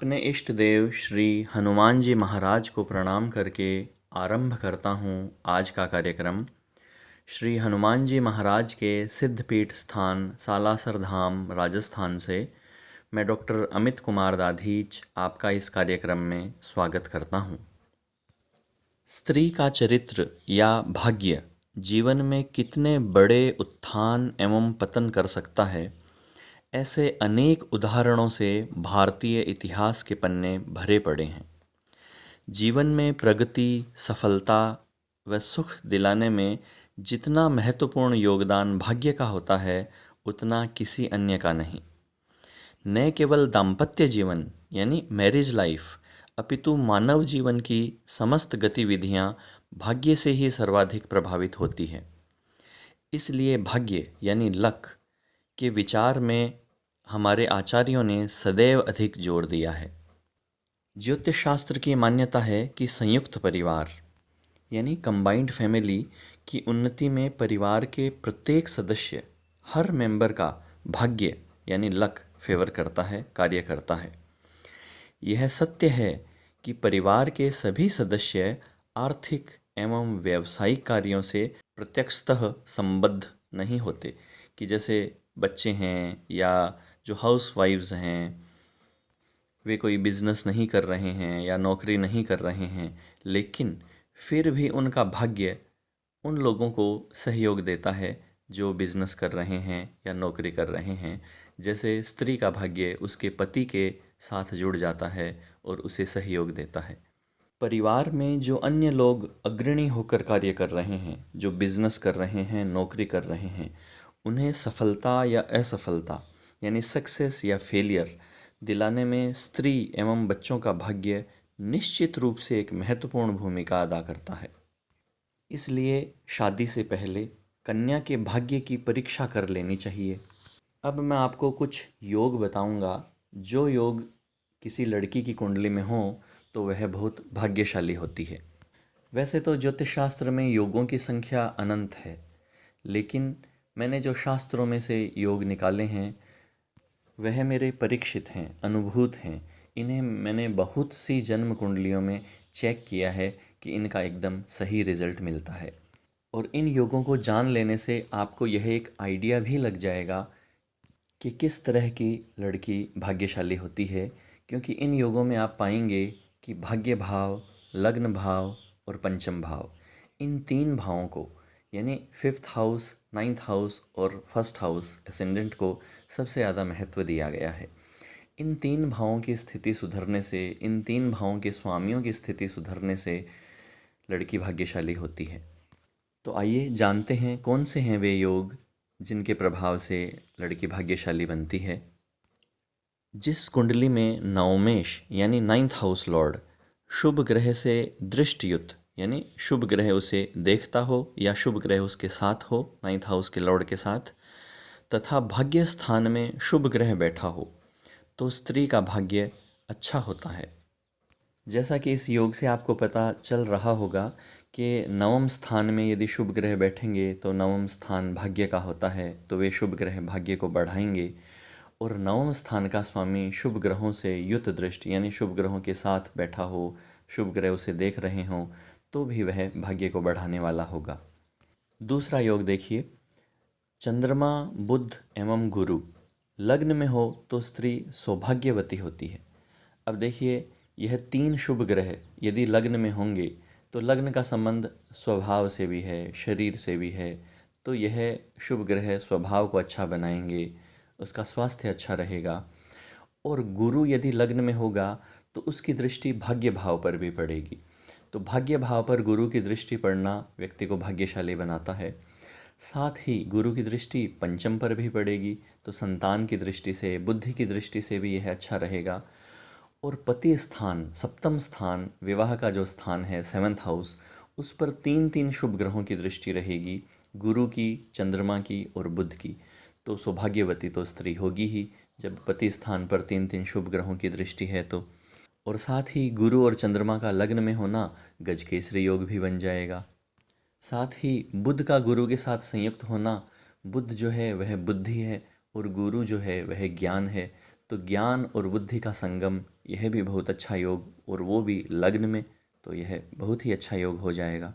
अपने इष्ट देव श्री हनुमान जी महाराज को प्रणाम करके आरंभ करता हूँ आज का कार्यक्रम। श्री हनुमान जी महाराज के सिद्धपीठ स्थान सालासर धाम राजस्थान से मैं डॉक्टर अमित कुमार दाधीच आपका इस कार्यक्रम में स्वागत करता हूँ। स्त्री का चरित्र या भाग्य जीवन में कितने बड़े उत्थान एवं पतन कर सकता है, ऐसे अनेक उदाहरणों से भारतीय इतिहास के पन्ने भरे पड़े हैं। जीवन में प्रगति, सफलता व सुख दिलाने में जितना महत्वपूर्ण योगदान भाग्य का होता है, उतना किसी अन्य का नहीं। न केवल दाम्पत्य जीवन यानी मैरिज लाइफ, अपितु मानव जीवन की समस्त गतिविधियां भाग्य से ही सर्वाधिक प्रभावित होती हैं। इसलिए भाग्य यानी लक के विचार में हमारे आचार्यों ने सदैव अधिक जोर दिया है। ज्योतिष शास्त्र की मान्यता है कि संयुक्त परिवार यानी कंबाइंड फैमिली की उन्नति में परिवार के प्रत्येक सदस्य, हर मेंबर का भाग्य यानी लक फेवर करता है, कार्य करता है। यह सत्य है कि परिवार के सभी सदस्य आर्थिक एवं व्यावसायिक कार्यों से प्रत्यक्षतः संबद्ध नहीं होते, कि जैसे बच्चे हैं या जो हाउस वाइव्स हैं वे कोई बिजनेस नहीं कर रहे हैं या नौकरी नहीं कर रहे हैं, लेकिन फिर भी उनका भाग्य उन लोगों को सहयोग देता है जो बिजनेस कर रहे हैं या नौकरी कर रहे हैं। जैसे स्त्री का भाग्य उसके पति के साथ जुड़ जाता है और उसे सहयोग देता है। परिवार में जो अन्य लोग अग्रणी होकर कार्य कर रहे हैं, जो बिजनेस कर रहे हैं, नौकरी कर रहे हैं, उन्हें सफलता या असफलता यानी सक्सेस या फेलियर दिलाने में स्त्री एवं बच्चों का भाग्य निश्चित रूप से एक महत्वपूर्ण भूमिका अदा करता है। इसलिए शादी से पहले कन्या के भाग्य की परीक्षा कर लेनी चाहिए। अब मैं आपको कुछ योग बताऊंगा, जो योग किसी लड़की की कुंडली में हो तो वह बहुत भाग्यशाली होती है। वैसे तो ज्योतिष शास्त्र में योगों की संख्या अनंत है, लेकिन मैंने जो शास्त्रों में से योग निकाले हैं वह मेरे परीक्षित हैं, अनुभूत हैं। इन्हें मैंने बहुत सी जन्म कुंडलियों में चेक किया है कि इनका एकदम सही रिजल्ट मिलता है। और इन योगों को जान लेने से आपको यह एक आइडिया भी लग जाएगा कि किस तरह की लड़की भाग्यशाली होती है, क्योंकि इन योगों में आप पाएंगे कि भाग्य भाव, लग्न भाव और पंचम भाव, इन तीन भावों को यानी फिफ्थ हाउस, नाइन्थ हाउस और फर्स्ट हाउस एसेंडेंट को सबसे ज़्यादा महत्व दिया गया है। इन तीन भावों की स्थिति सुधरने से, इन तीन भावों के स्वामियों की स्थिति सुधरने से लड़की भाग्यशाली होती है। तो आइए जानते हैं कौन से हैं वे योग जिनके प्रभाव से लड़की भाग्यशाली बनती है। जिस कुंडली में नवमेश यानी नाइन्थ हाउस लॉर्ड शुभ ग्रह से दृष्टियुक्त यानी शुभ ग्रह उसे देखता हो या शुभ ग्रह उसके साथ हो, नाइन्थ हाउस के लॉर्ड के साथ, तथा भाग्य स्थान में शुभ ग्रह बैठा हो, तो स्त्री का भाग्य अच्छा होता है। जैसा कि इस योग से आपको पता चल रहा होगा कि नवम स्थान में यदि शुभ ग्रह बैठेंगे तो नवम स्थान भाग्य का होता है, तो वे शुभ ग्रह भाग्य को बढ़ाएंगे। और नवम स्थान का स्वामी शुभ ग्रहों से युत दृष्टि यानी शुभ ग्रहों के साथ बैठा हो, शुभ ग्रह उसे देख रहे हों, तो भी वह भाग्य को बढ़ाने वाला होगा। दूसरा योग देखिए, चंद्रमा, बुध एवं गुरु लग्न में हो तो स्त्री सौभाग्यवती होती है। अब देखिए, यह तीन शुभ ग्रह यदि लग्न में होंगे तो लग्न का संबंध स्वभाव से भी है, शरीर से भी है, तो यह शुभ ग्रह स्वभाव को अच्छा बनाएंगे, उसका स्वास्थ्य अच्छा रहेगा। और गुरु यदि लग्न में होगा तो उसकी दृष्टि भाग्य भाव पर भी पड़ेगी। तो भाग्य भाव पर गुरु की दृष्टि पड़ना व्यक्ति को भाग्यशाली बनाता है। साथ ही गुरु की दृष्टि पंचम पर भी पड़ेगी, तो संतान की दृष्टि से, बुद्धि की दृष्टि से भी यह अच्छा रहेगा। और पति स्थान, सप्तम स्थान, विवाह का जो स्थान है सेवन्थ हाउस, उस पर तीन तीन शुभ ग्रहों की दृष्टि रहेगी, गुरु की, चंद्रमा की और बुध की। तो सौभाग्यवती तो स्त्री होगी ही जब पति स्थान पर तीन तीन शुभ ग्रहों की दृष्टि है तो। और साथ ही गुरु और चंद्रमा का लग्न में होना गजकेसरी योग भी बन जाएगा। साथ ही बुध का गुरु के साथ संयुक्त होना, बुध जो है वह बुद्धि है और गुरु जो है वह ज्ञान है, तो ज्ञान और बुद्धि का संगम, यह भी बहुत अच्छा योग, और वो भी लग्न में, तो यह बहुत ही अच्छा योग हो जाएगा।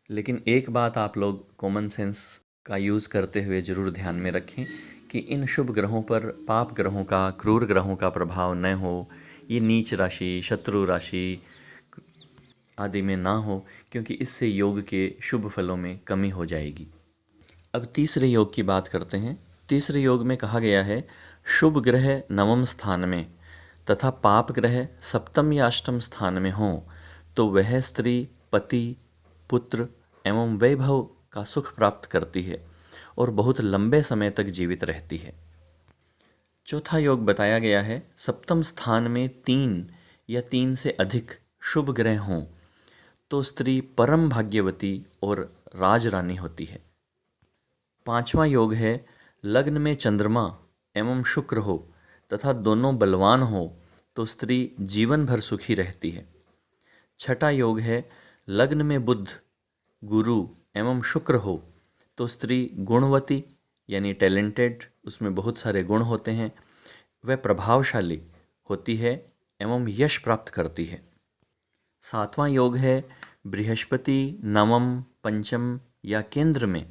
लेकिन एक बात आप लोग कॉमन सेंस का यूज़ करते हुए ज़रूर ध्यान में रखें कि इन शुभ ग्रहों पर पाप ग्रहों का, क्रूर ग्रहों का प्रभाव न हो। ये नीच राशि, शत्रु राशि आदि में ना हो, क्योंकि इससे योग के शुभ फलों में कमी हो जाएगी। अब तीसरे योग की बात करते हैं। तीसरे योग में कहा गया है, शुभ ग्रह नवम स्थान में तथा पाप ग्रह सप्तम या अष्टम स्थान में हों तो वह स्त्री पति, पुत्र एवं वैभव का सुख प्राप्त करती है और बहुत लंबे समय तक जीवित रहती है। चौथा योग बताया गया है, सप्तम स्थान में 3 या 3 से अधिक शुभ ग्रह हों तो स्त्री परम भाग्यवती और राजरानी होती है। पांचवा योग है, लग्न में चंद्रमा एवं शुक्र हो तथा दोनों बलवान हो तो स्त्री जीवन भर सुखी रहती है। छठा योग है, लग्न में बुध, गुरु एवं शुक्र हो तो स्त्री गुणवती यानी टैलेंटेड, उसमें बहुत सारे गुण होते हैं, वह प्रभावशाली होती है एवं यश प्राप्त करती है। सातवां योग है, बृहस्पति नवम, पंचम या केंद्र में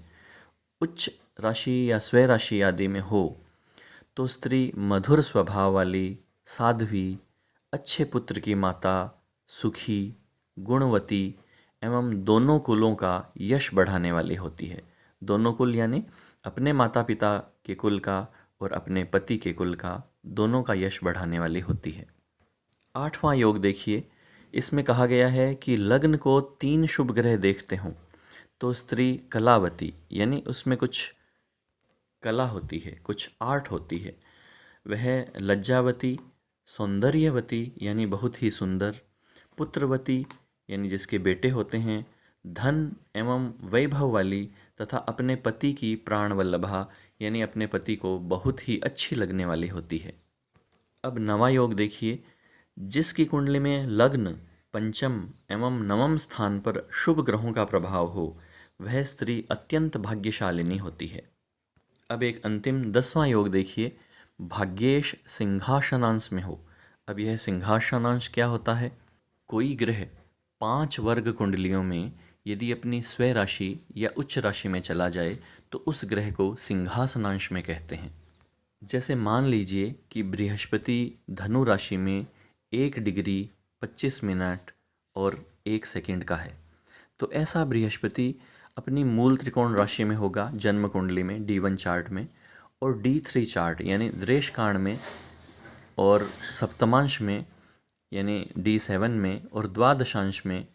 उच्च राशि या स्वय राशि आदि में हो तो स्त्री मधुर स्वभाव वाली, साध्वी, अच्छे पुत्र की माता, सुखी, गुणवती एवं दोनों कुलों का यश बढ़ाने वाली होती है। दोनों कुल यानी अपने माता पिता के कुल का और अपने पति के कुल का, दोनों का यश बढ़ाने वाली होती है। आठवां योग देखिए, इसमें कहा गया है कि लग्न को 3 शुभ ग्रह देखते हों तो स्त्री कलावती यानी उसमें कुछ कला होती है, कुछ आर्ट होती है, वह लज्जावती, सौंदर्यवती यानी बहुत ही सुंदर, पुत्रवती यानी जिसके बेटे होते हैं, धन एवं वैभव वाली तथा अपने पति की प्राण वल्लभा यानी अपने पति को बहुत ही अच्छी लगने वाली होती है। अब नवा योग देखिए, जिसकी कुंडली में लग्न पंचम एवं नवम स्थान पर शुभ ग्रहों का प्रभाव हो वह स्त्री अत्यंत भाग्यशालिनी होती है। अब एक अंतिम 10वां योग देखिए, भाग्येश सिंहासनांश में हो। अब यह सिंहासनांश क्या होता है? कोई ग्रह 5 वर्ग कुंडलियों में यदि अपनी स्वय राशि या उच्च राशि में चला जाए तो उस ग्रह को सिंहासनांश में कहते हैं। जैसे मान लीजिए कि बृहस्पति धनु राशि में 1 डिग्री 25 मिनट और 1 सेकंड का है, तो ऐसा बृहस्पति अपनी मूल त्रिकोण राशि में होगा जन्म कुंडली में D1 चार्ट में, और D3 चार्ट यानी दृेश कांड में, और सप्तमांश में यानी D7 में, और द्वादशांश में,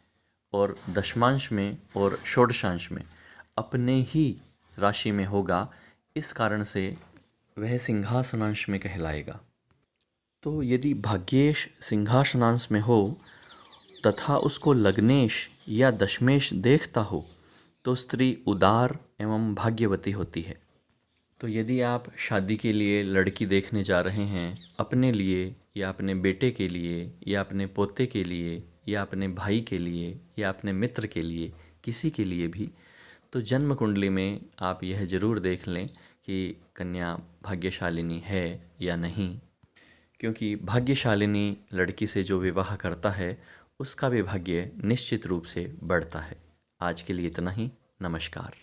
और दशमांश में, और षोडशांश में अपने ही राशि में होगा। इस कारण से वह सिंहासनांश में कहलाएगा। तो यदि भाग्येश सिंहासनांश में हो तथा उसको लग्नेश या दशमेश देखता हो तो स्त्री उदार एवं भाग्यवती होती है। तो यदि आप शादी के लिए लड़की देखने जा रहे हैं, अपने लिए या अपने बेटे के लिए या अपने पोते के लिए या अपने भाई के लिए या अपने मित्र के लिए, किसी के लिए भी, तो जन्म कुंडली में आप यह ज़रूर देख लें कि कन्या भाग्यशालिनी है या नहीं, क्योंकि भाग्यशालिनी लड़की से जो विवाह करता है उसका भी भाग्य निश्चित रूप से बढ़ता है। आज के लिए इतना ही। नमस्कार।